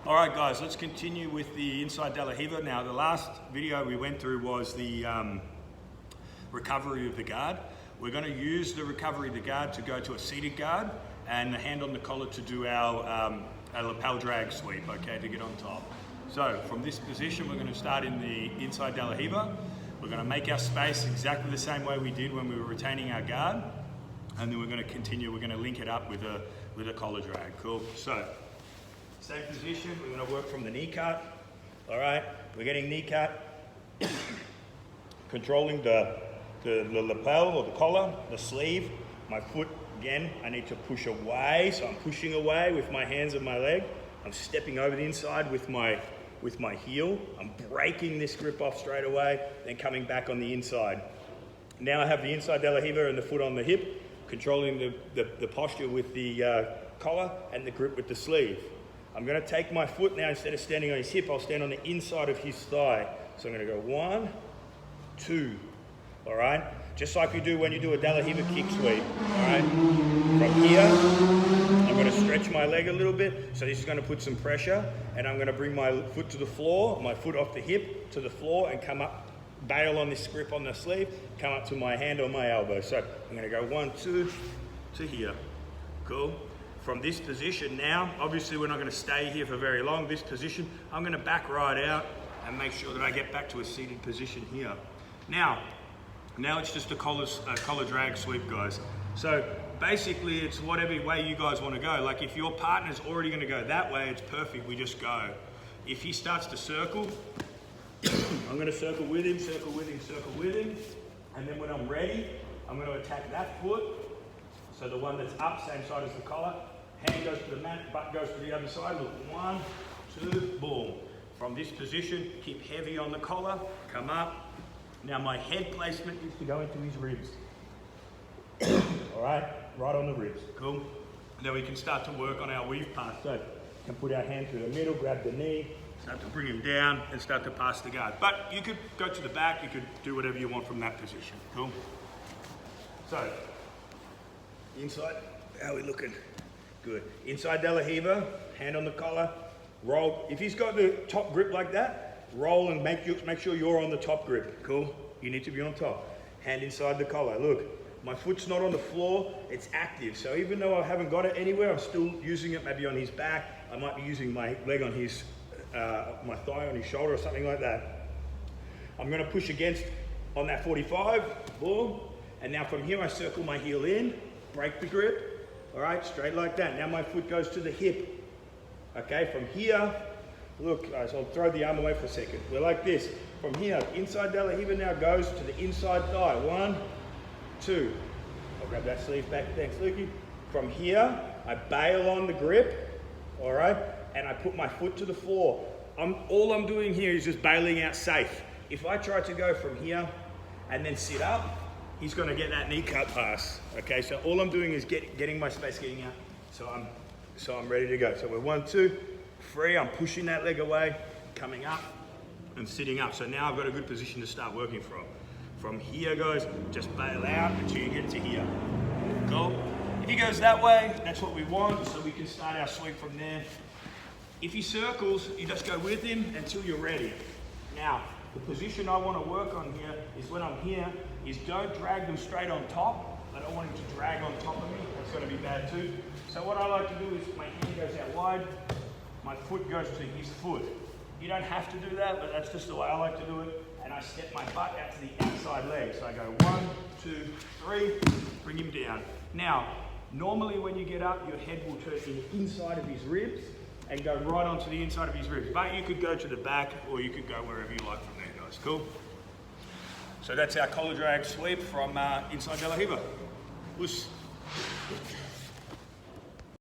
All right, guys, let's continue with the inside de la Riva. Now, the last video we went through was the recovery of the guard. We're going to use the recovery of the guard to go to a seated guard and the hand on the collar to do our lapel drag sweep, okay, to get on top. So from this position, we're going to start in the inside de la Riva. We're going to make our space exactly the same way we did when we were retaining our guard. And then we're going to continue, we're going to link it up with a collar drag, cool? So, same position, we're going to work from the knee cut. All right, we're getting knee cut, controlling the lapel or the collar, the sleeve. My foot, again, I need to push away, so I'm pushing away with my hands and my leg. I'm stepping over the inside with my heel. I'm breaking this grip off straight away, then coming back on the inside. Now I have the inside de la Riva and the foot on the hip, controlling the posture with the collar and the grip with the sleeve. I'm going to take my foot now, instead of standing on his hip, I'll stand on the inside of his thigh. So I'm going to go 1, 2, all right? Just like you do when you do a de la Riva kick sweep, all right? From here, I'm going to stretch my leg a little bit, so this is going to put some pressure, and I'm going to bring my foot to the floor, my foot off the hip to the floor, and come up, bail on this grip on the sleeve, come up to my hand or my elbow. So I'm going to go 1, 2 to here, cool? From this position now, obviously we're not going to stay here for very long. This position, I'm going to back right out and make sure that I get back to a seated position here. Now it's just a collar drag sweep, guys. So basically it's whatever way you guys want to go. Like if your partner's already going to go that way, it's perfect, we just go. If he starts to circle, I'm going to circle with him, circle with him, circle with him. And then when I'm ready, I'm going to attack that foot. So the one that's up, same side as the collar. Hand goes to the mat, butt goes to the other side. Look, 1, 2, boom. From this position, keep heavy on the collar, come up. Now my head placement is to go into his ribs. All right, right on the ribs, cool. Then we can start to work on our weave pass. So we can put our hand through the middle, grab the knee, start to bring him down and start to pass the guard. But you could go to the back, you could do whatever you want from that position, cool. So, inside, how are we looking? Good. Inside de la Riva, hand on the collar, roll. If he's got the top grip like that, roll and make sure you're on the top grip, cool? You need to be on top. Hand inside the collar. Look, my foot's not on the floor, it's active. So even though I haven't got it anywhere, I'm still using it maybe on his back. I might be using my leg on his, my thigh on his shoulder or something like that. I'm gonna push against on that 45, boom. And now from here I circle my heel in, break the grip. All right, straight like that. Now my foot goes to the hip. Okay, from here, look guys, I'll throw the arm away for a second. We're like this. From here, inside de la Riva now goes to the inside thigh. 1, 2. I'll grab that sleeve back, thanks Lukey. From here, I bail on the grip, all right, and I put my foot to the floor. All I'm doing here is just bailing out safe. If I try to go from here and then sit up, he's going to get that knee cut pass. Okay, so all I'm doing is getting my space, getting out. So I'm ready to go. So we're 1, 2, 3. I'm pushing that leg away, coming up and sitting up. So now I've got a good position to start working from. From here, guys, just bail out until you get to here. Cool. If he goes that way, that's what we want. So we can start our sweep from there. If he circles, you just go with him until you're ready. Now, the position I want to work on here is when I'm here, is don't drag them straight on top. I don't want him to drag on top of me. That's going to be bad too. So what I like to do is my hand goes out wide, my foot goes to his foot. You don't have to do that, but that's just the way I like to do it. And I step my butt out to the outside leg. So I go 1, 2, 3, bring him down. Now, normally when you get up, your head will turn to the inside of his ribs and go right onto the inside of his ribs. But you could go to the back or you could go wherever you like from there, guys. Cool? So that's our collar drag sweep from inside de la Riva. Loose.